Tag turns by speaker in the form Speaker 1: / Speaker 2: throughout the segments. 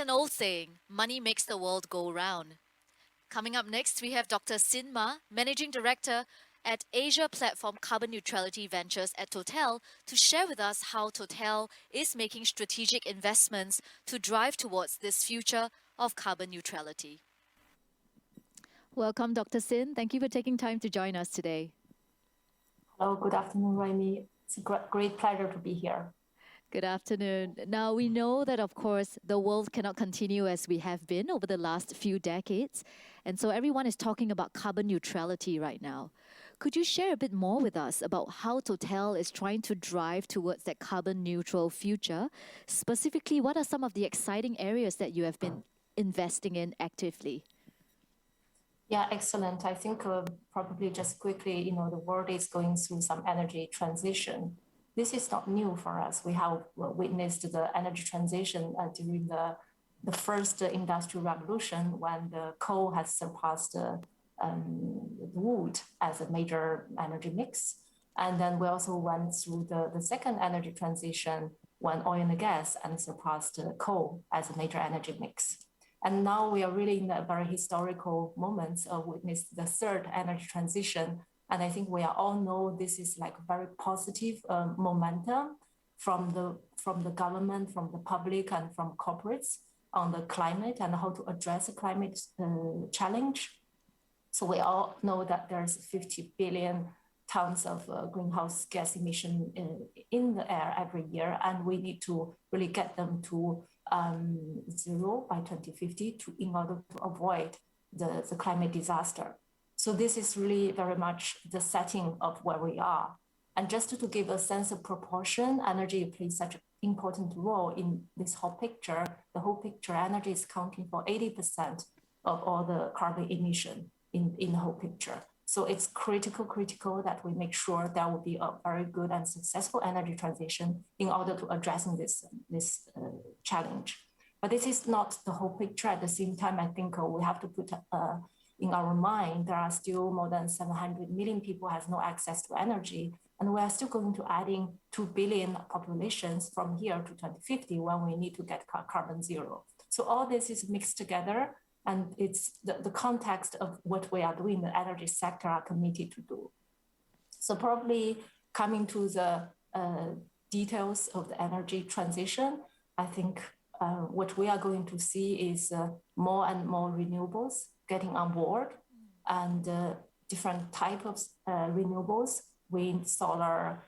Speaker 1: An old saying, money makes the world go round. Coming up next, we have Dr. Xin Ma, Managing Director at Asia Platform Carbon Neutrality Ventures at Total, to share with us how Total is making strategic investments to drive towards this future of carbon neutrality. Welcome, Dr. Sin. Thank you for taking time to join us today.
Speaker 2: Hello, good afternoon, Raimi. It's a great pleasure to be here.
Speaker 1: Good afternoon. Now, we know that, of course, the world cannot continue as we have been over the last few decades. And so everyone is talking about carbon neutrality right now. Could you share a bit more with us about how Total is trying to drive towards that carbon neutral future? Specifically, what are some of the exciting areas that you have been investing in actively?
Speaker 2: Yeah, excellent. I think probably just quickly, the world is going through some energy transition. This is not new for us. We have witnessed the energy transition during the first industrial revolution when the coal has surpassed wood as a major energy mix. And then we also went through the second energy transition when oil and gas and surpassed coal as a major energy mix. And now we are really in a very historical moment of witness the third energy transition. And I think we all know this is like very positive momentum from the government, from the public, and from corporates on the climate and how to address the climate challenge. So we all know that there's 50 billion tons of greenhouse gas emission in the air every year, and we need to really get them to zero by 2050 in order to avoid the climate disaster. So this is really very much the setting of where we are. And just to give a sense of proportion, energy plays such an important role in this whole picture. The whole picture, energy is accounting for 80% of all the carbon emission in the whole picture. So it's critical that we make sure there will be a very good and successful energy transition in order to addressing this challenge. But this is not the whole picture. At the same time, I think we have to put in our mind, there are still more than 700 million people has no access to energy. And we are still going to adding 2 billion populations from here to 2050 when we need to get carbon zero. So all this is mixed together, and it's the context of what we are doing, the energy sector are committed to do. So probably coming to the details of the energy transition, I think what we are going to see is more and more renewables getting on board, and different type of renewables, wind, solar,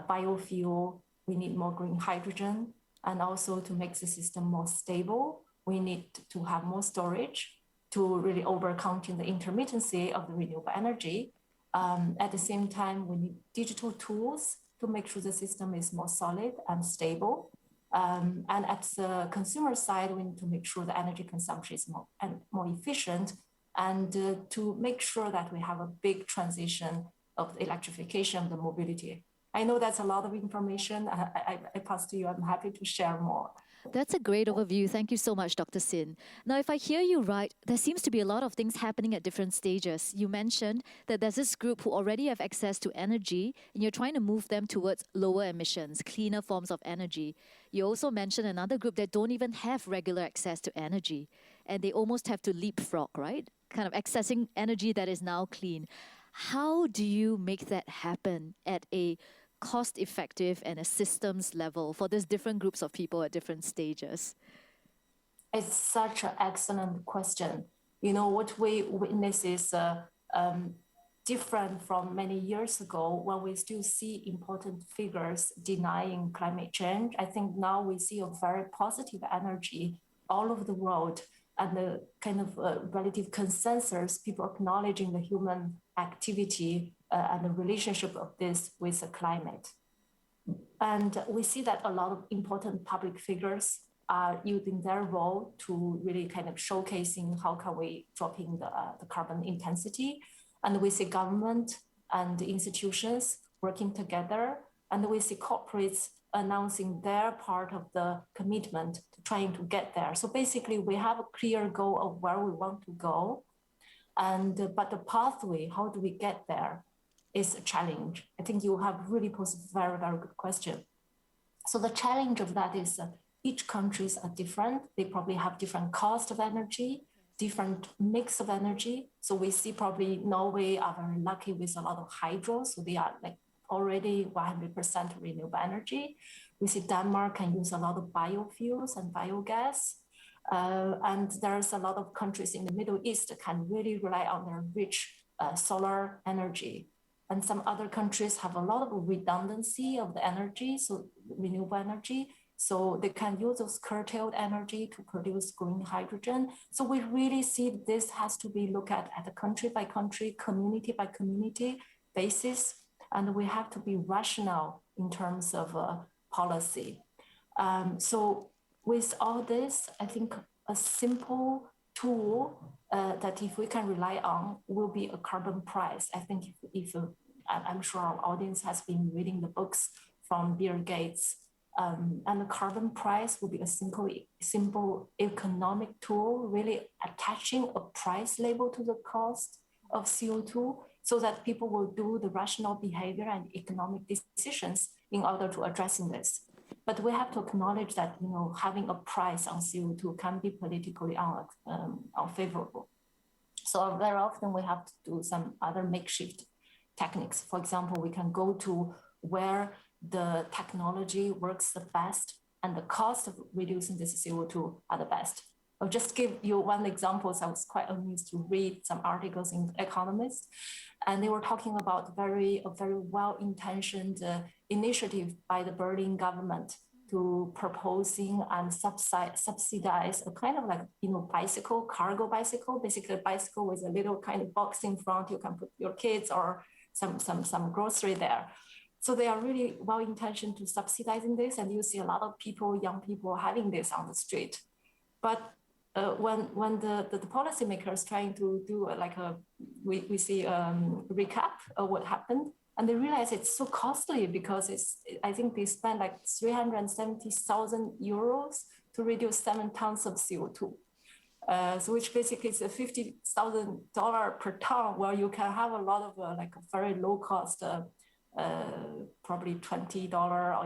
Speaker 2: biofuel. We need more green hydrogen, and also to make the system more stable, we need to have more storage to really overcounting the intermittency of the renewable energy. At the same time, we need digital tools to make sure the system is more solid and stable. And at the consumer side, we need to make sure the energy consumption is more efficient, and to make sure that we have a big transition of the electrification of the mobility. I know that's a lot of information. I pass to you. I'm happy to share more.
Speaker 1: That's a great overview. Thank you so much, Dr. Sin. Now, if I hear you right, there seems to be a lot of things happening at different stages. You mentioned that there's this group who already have access to energy, and you're trying to move them towards lower emissions, cleaner forms of energy. You also mentioned another group that don't even have regular access to energy, and they almost have to leapfrog, right? Kind of accessing energy that is now clean. How do you make that happen at a cost effective and a systems level for these different groups of people at different stages?
Speaker 2: It's such an excellent question. What we witness is different from many years ago when we still see important figures denying climate change. I think now we see a very positive energy all over the world, and the kind of relative consensus, people acknowledging the human activity and the relationship of this with the climate. And we see that a lot of important public figures are using their role to really kind of showcasing how can we dropping the carbon intensity. And we see government and institutions working together, and we see corporates announcing their part of the commitment to trying to get there. So basically, we have a clear goal of where we want to go, but the pathway, how do we get there, is a challenge. I think you have really posed a very, very good question. So the challenge of that is each countries are different. They probably have different cost of energy, different mix of energy. So we see probably Norway are very lucky with a lot of hydro. So they are like already 100% renewable energy. We see Denmark can use a lot of biofuels and biogas. And there's a lot of countries in the Middle East that can really rely on their rich solar energy. And some other countries have a lot of redundancy of the energy, so renewable energy. So they can use those curtailed energy to produce green hydrogen. So we really see this has to be looked at a country by country, community by community basis. And we have to be rational in terms of policy. So with all this, I think a simple tool that if we can rely on will be a carbon price. I think if I'm sure our audience has been reading the books from Bill Gates, and the carbon price will be a simple economic tool, really attaching a price label to the cost of CO2 so that people will do the rational behavior and economic decisions in order to addressing this. But we have to acknowledge that, you know, having a price on CO2 can be politically unfavorable. So very often we have to do some other makeshift techniques. For example, we can go to where the technology works the best and the cost of reducing this CO2 are the best. I'll just give you one example. So I was quite amused to read some articles in Economist, and they were talking about a very well-intentioned initiative by the Berlin government to proposing and subsidize a kind of like, you know, bicycle, cargo bicycle, basically a bicycle with a little kind of box in front. You can put your kids or some grocery there. So they are really well-intentioned to subsidizing this, and you see a lot of people, young people, having this on the street. But when the policymakers trying to do we see recap of what happened, and they realize it's so costly because I think they spent like 370,000 euros to reduce 7 tons of CO2. So which basically is a $50,000 per ton, where you can have a lot of like a very low cost, probably $20 or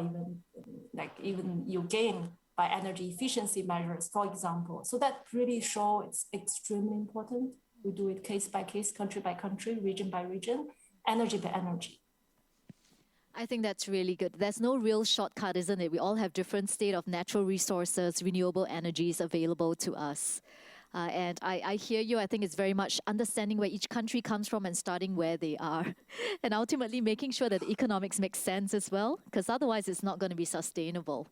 Speaker 2: even you gain by energy efficiency measures, for example. So that really shows it's extremely important. We do it case by case, country by country, region by region, energy by energy.
Speaker 1: I think that's really good. There's no real shortcut, isn't it? We all have different state of natural resources, renewable energies available to us. And I hear you. I think it's very much understanding where each country comes from and starting where they are. And ultimately making sure that the economics make sense as well, because otherwise it's not going to be sustainable.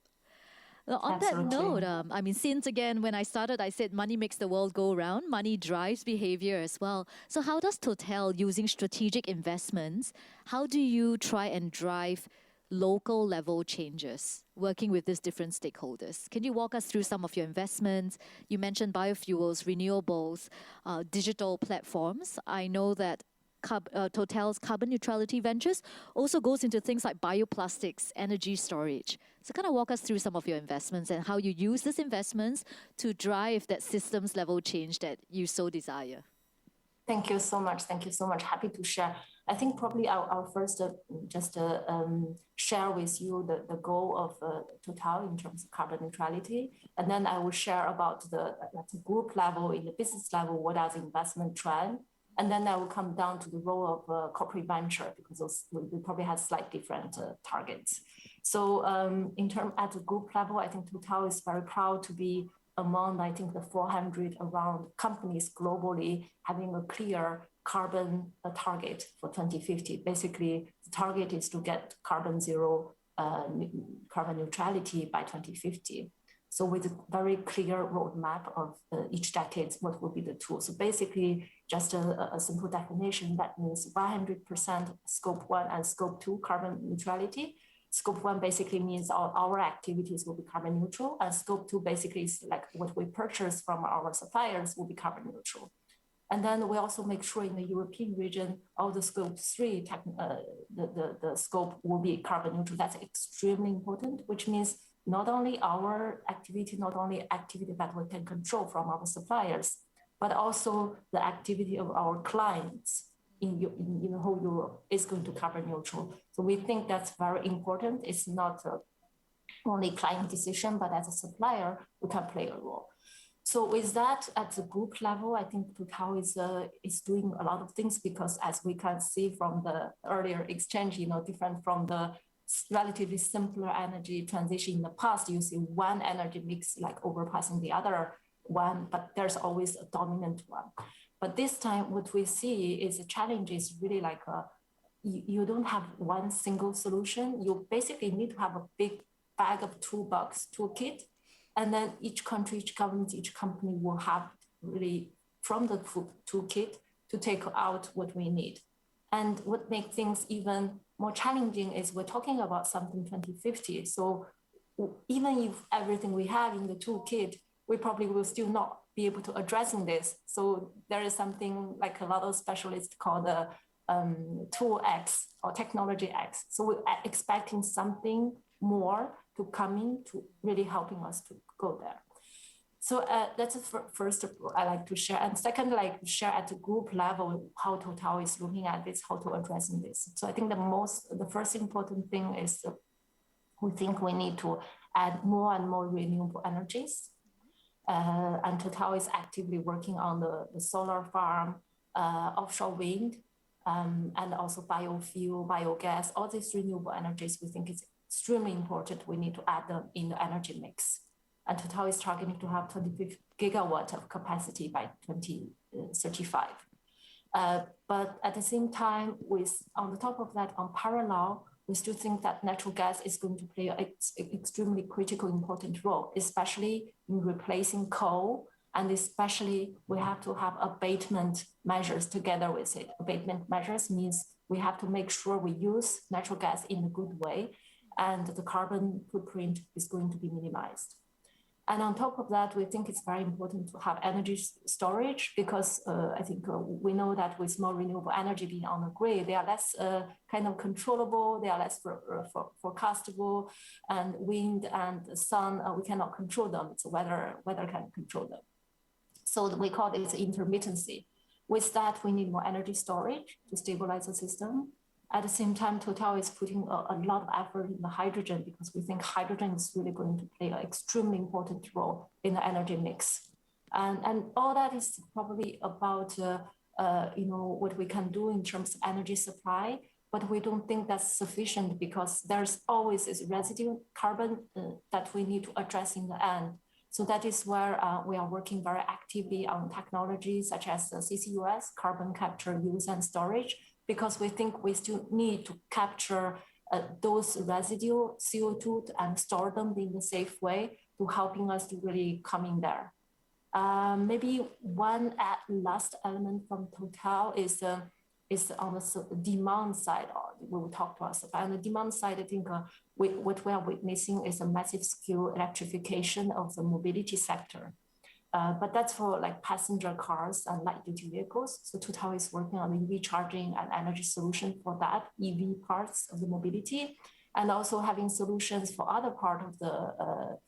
Speaker 1: Now, on
Speaker 2: Absolutely.
Speaker 1: that note, since again, when I started, I said money makes the world go round. Money drives behavior as well. So how does Total, using strategic investments, how do you try and drive local level changes, working with these different stakeholders? Can you walk us through some of your investments? You mentioned biofuels, renewables, digital platforms. I know that Total's carbon neutrality ventures also goes into things like bioplastics, energy storage. So kind of walk us through some of your investments and how you use these investments to drive that systems level change that you so desire.
Speaker 2: Thank you so much. Thank you so much. Happy to share. I think probably I'll first share with you the goal of Total in terms of carbon neutrality. And then I will share about at the group level, in the business level, what are the investment trend. And then I will come down to the role of corporate venture, because we probably have slightly different targets. So at the group level, I think Total is very proud to be among, I think, the 400 around companies globally having a clear carbon target for 2050. Basically, the target is to get carbon zero, carbon neutrality by 2050. So with a very clear roadmap of each decade, what will be the tool. So basically, just a simple definition, that means 100% scope 1 and scope 2 carbon neutrality. Scope 1 basically means our activities will be carbon neutral, and scope 2 basically is like what we purchase from our suppliers will be carbon neutral. And then we also make sure in the European region, all the scope 3, the scope will be carbon neutral. That's extremely important, which means not only our activity, not only activity that we can control from our suppliers, but also the activity of our clients in the whole Europe is going to carbon neutral. So we think that's very important. It's not only client decision, but as a supplier, we can play a role. So with that, at the group level, I think Total is doing a lot of things, because as we can see from the earlier exchange, different from the relatively simpler energy transition in the past, you see one energy mix like overpassing the other one, but there's always a dominant one. But this time, what we see is the challenge is really like you don't have one single solution. You basically need to have a big bag of toolkit, and then each country, each government, each company will have really from the toolkit to take out what we need. And what makes things even more challenging is we're talking about something 2050. So even if everything we have in the toolkit, we probably will still not be able to addressing this. So there is something like a lot of specialists call the tool X or technology X. So we're expecting something more to come in to really helping us to go there. So that's the first I like to share. And second, like share at the group level how Total is looking at this, how to addressing this. So I think the first important thing is we think we need to add more and more renewable energies. And Total is actively working on the solar farm, offshore wind, and also biofuel, biogas, all these renewable energies. We think it's extremely important. We need to add them in the energy mix. And Total is targeting to have 25 gigawatt of capacity by 2035. But at the same time, on the top of that, on parallel, we still think that natural gas is going to play an extremely critical, important role, especially in replacing coal. And especially we have to have abatement measures together with it. Abatement measures means we have to make sure we use natural gas in a good way, and the carbon footprint is going to be minimized. And on top of that, we think it's very important to have energy storage, because I think we know that with more renewable energy being on the grid, they are less kind of controllable, they are less forecastable, and wind and the sun, we cannot control them. It's weather can control them. So we call it intermittency. With that, we need more energy storage to stabilize the system. At the same time, Total is putting a lot of effort in the hydrogen, because we think hydrogen is really going to play an extremely important role in the energy mix. And all that is probably about what we can do in terms of energy supply, but we don't think that's sufficient, because there's always this residue carbon that we need to address in the end. So that is where we are working very actively on technologies such as CCUS, carbon capture, use and storage, because we think we still need to capture those residual CO2 and store them in a safe way to helping us to really come in there. Maybe one last element from Total is on the demand side. We will talk to us about. On the demand side, I think what we are witnessing is a massive scale electrification of the mobility sector. But that's for like passenger cars and light duty vehicles. So Total is working on EV charging and energy solution for that EV parts of the mobility, and also having solutions for other part of the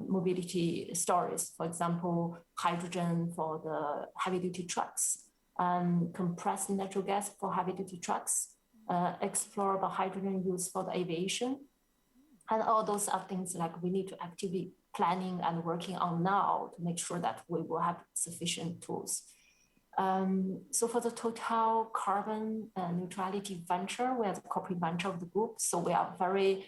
Speaker 2: mobility stories. For example, hydrogen for the heavy duty trucks, compressed natural gas for heavy duty trucks, explore the hydrogen use for the aviation. And all those are things like we need to actively planning and working on now to make sure that we will have sufficient tools. So for the Total carbon neutrality venture, we are the corporate venture of the group. So we are very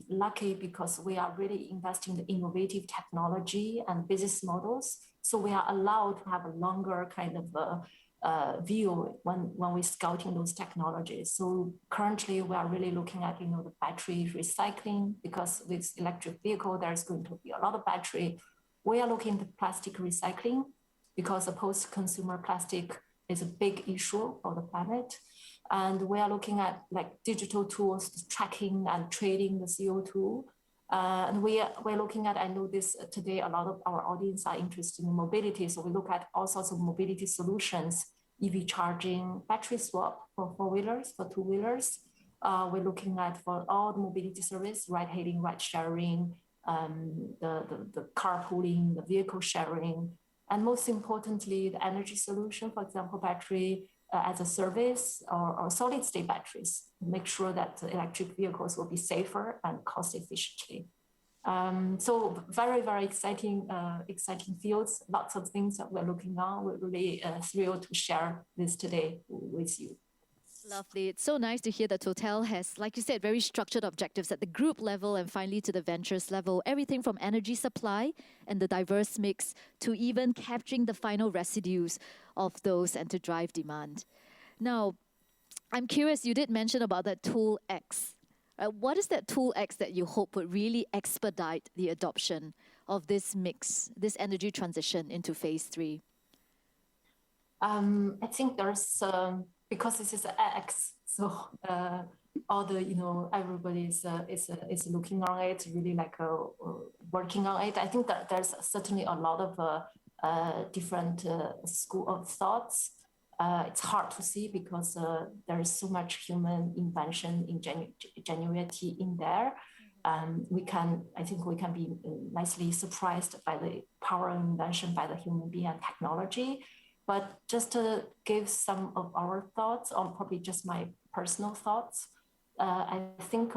Speaker 2: lucky, because we are really investing in innovative technology and business models. So we are allowed to have a longer kind of view when we're scouting those technologies. So currently we are really looking at the battery recycling, because with electric vehicle there's going to be a lot of battery. We are looking at plastic recycling, because the post-consumer plastic is a big issue for the planet. And we are looking at like digital tools tracking and trading the CO2. And we're looking at, I know this today, a lot of our audience are interested in mobility. So we look at all sorts of mobility solutions, EV charging, battery swap for four-wheelers, for two-wheelers. We're looking at for all the mobility service, ride-hailing, ride-sharing, the carpooling, the vehicle sharing, and most importantly, the energy solution, for example, battery as a service or solid state batteries, make sure that electric vehicles will be safer and cost efficiently. So very, very exciting fields, lots of things that we're looking on. We're really thrilled to share this today with you.
Speaker 1: Lovely. It's so nice to hear that Total has, like you said, very structured objectives at the group level and finally to the ventures level. Everything from energy supply and the diverse mix to even capturing the final residues of those and to drive demand. Now, I'm curious, you did mention about that Tool X. What is that Tool X that you hope would really expedite the adoption of this mix, this energy transition into phase 3?
Speaker 2: I think there's, because this is X, so all the, everybody is looking on it, really like working on it. I think that there's certainly a lot of different school of thoughts. It's hard to see because there is so much human invention, ingenuity in there. I think we can be nicely surprised by the power of invention by the human being and technology. But just to give some of our thoughts, or probably just my personal thoughts, I think,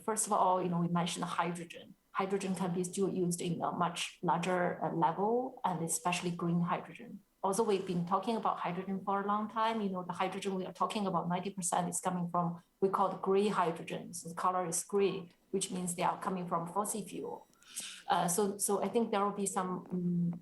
Speaker 2: first of all, we mentioned hydrogen. Hydrogen can be still used in a much larger level, and especially green hydrogen. Also, we've been talking about hydrogen for a long time. The hydrogen we are talking about, 90% is coming from, we call it gray hydrogen. So the color is gray, which means they are coming from fossil fuel. So I think there will be some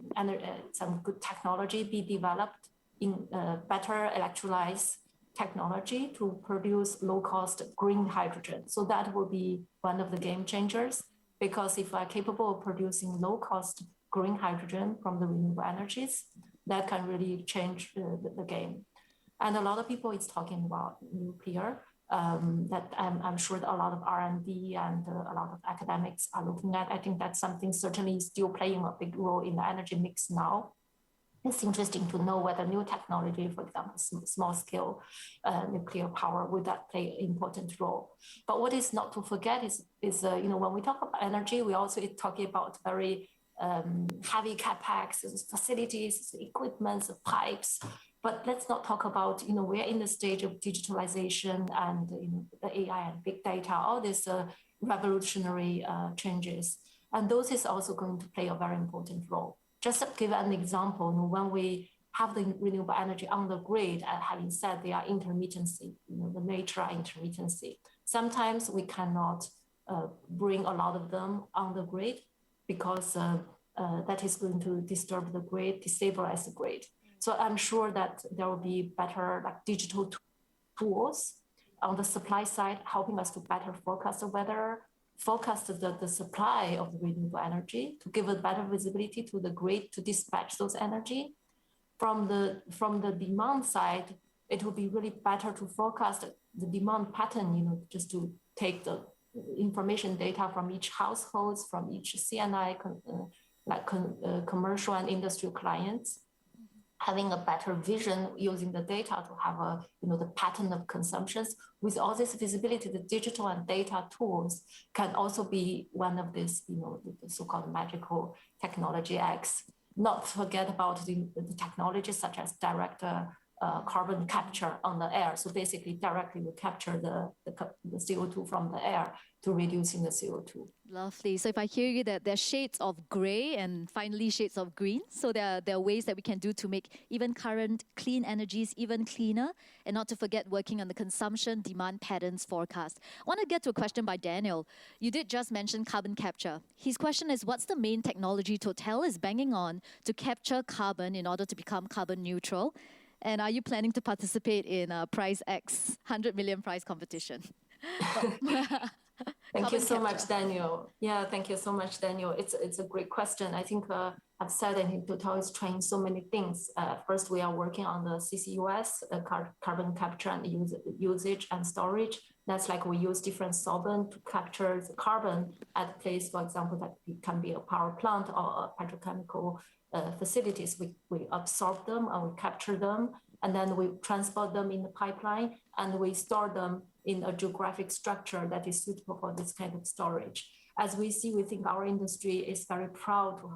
Speaker 2: good technology be developed in better electrolyze technology to produce low-cost green hydrogen. So that will be one of the game changers, because if we're capable of producing low-cost green hydrogen from the renewable energies, that can really change the game. And a lot of people is talking about nuclear. That I'm sure that a lot of R&D and a lot of academics are looking at. I think that's something certainly still playing a big role in the energy mix now. It's interesting to know whether new technology, for example, small scale nuclear power, would that play an important role. But what is not to forget is when we talk about energy, we also talking about very heavy capex, facilities, equipment, pipes. But let's not talk about, we're in the stage of digitalization and the AI and big data, all these revolutionary changes. And those is also going to play a very important role. Just to give an example, when we have the renewable energy on the grid, and having said they are intermittency, the nature of intermittency, sometimes we cannot bring a lot of them on the grid because that is going to disturb the grid, destabilize the grid. So I'm sure that there will be better digital tools on the supply side, helping us to better forecast the weather, forecast the supply of the renewable energy, to give a better visibility to the grid to dispatch those energy. From the demand side, it will be really better to forecast the demand pattern, just to take the information data from each household, from each CNI, commercial and industrial clients, having a better vision using the data to have the pattern of consumptions. With all this visibility, the digital and data tools can also be one of these, the so-called magical technology X. Not forget about the technologies such as direct carbon capture on the air. So basically directly we capture the CO2 from the air to reducing the CO2.
Speaker 1: Lovely. So if I hear you, that there are shades of gray and finally shades of green. So there are ways that we can do to make even current clean energies even cleaner, and not to forget working on the consumption demand patterns forecast. I want to get to a question by Daniel. You did just mention carbon capture. His question is, what's the main technology Total is banging on to capture carbon in order to become carbon neutral? And are you planning to participate in a Prize X 100 million prize competition?
Speaker 2: Thank you so much, Daniel. Yeah, thank you so much, Daniel. It's a great question. I think I've said I think Total is trying so many things. First, we are working on the CCUS, carbon capture and usage and storage. That's like we use different solvent to capture the carbon at a place, for example, that it can be a power plant or a petrochemical facilities. We absorb them and we capture them, and then we transport them in the pipeline, and we store them in a geographic structure that is suitable for this kind of storage. as we see, we think our industry is very proud to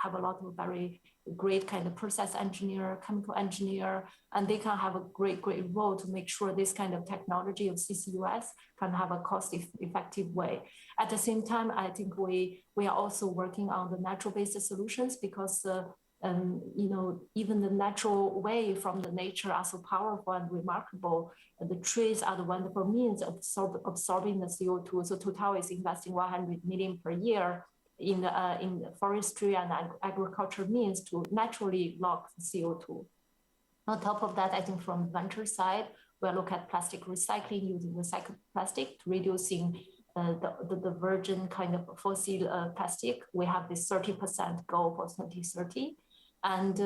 Speaker 2: have a lot of very great kind of process engineer, chemical engineer, and they can have a great role to make sure this kind of technology of CCUS can have a cost-effective way. At the same time, I think we are also working on the natural-based solutions because even the natural way from the nature are so powerful and remarkable. The trees are the wonderful means of absorbing the CO2. So Total is investing 100 million per year in forestry and agriculture means to naturally lock the CO2. On top of that, I think from venture side, we'll look at plastic recycling using recycled plastic to reducing the virgin kind of fossil plastic. We have this 30% goal for 2030. And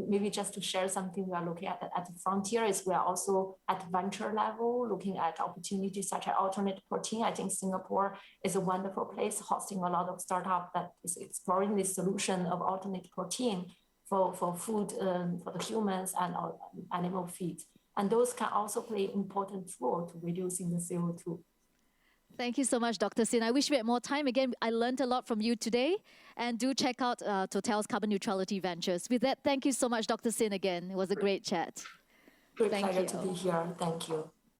Speaker 2: maybe just to share something we are looking at the frontier is we are also at venture level looking at opportunities such as alternate protein. I think Singapore is a wonderful place hosting a lot of startups that is exploring this solution of alternate protein for food for the humans and animal feed. And those can also play an important role to reducing the CO2.
Speaker 1: Thank you so much, Dr. Xin. I wish we had more time. Again, I learned a lot from you today. And do check out Total's Carbon Neutrality Ventures. With that, thank you so much, Dr. Xin, again. It was a great chat.
Speaker 2: Great pleasure to be here. Thank you.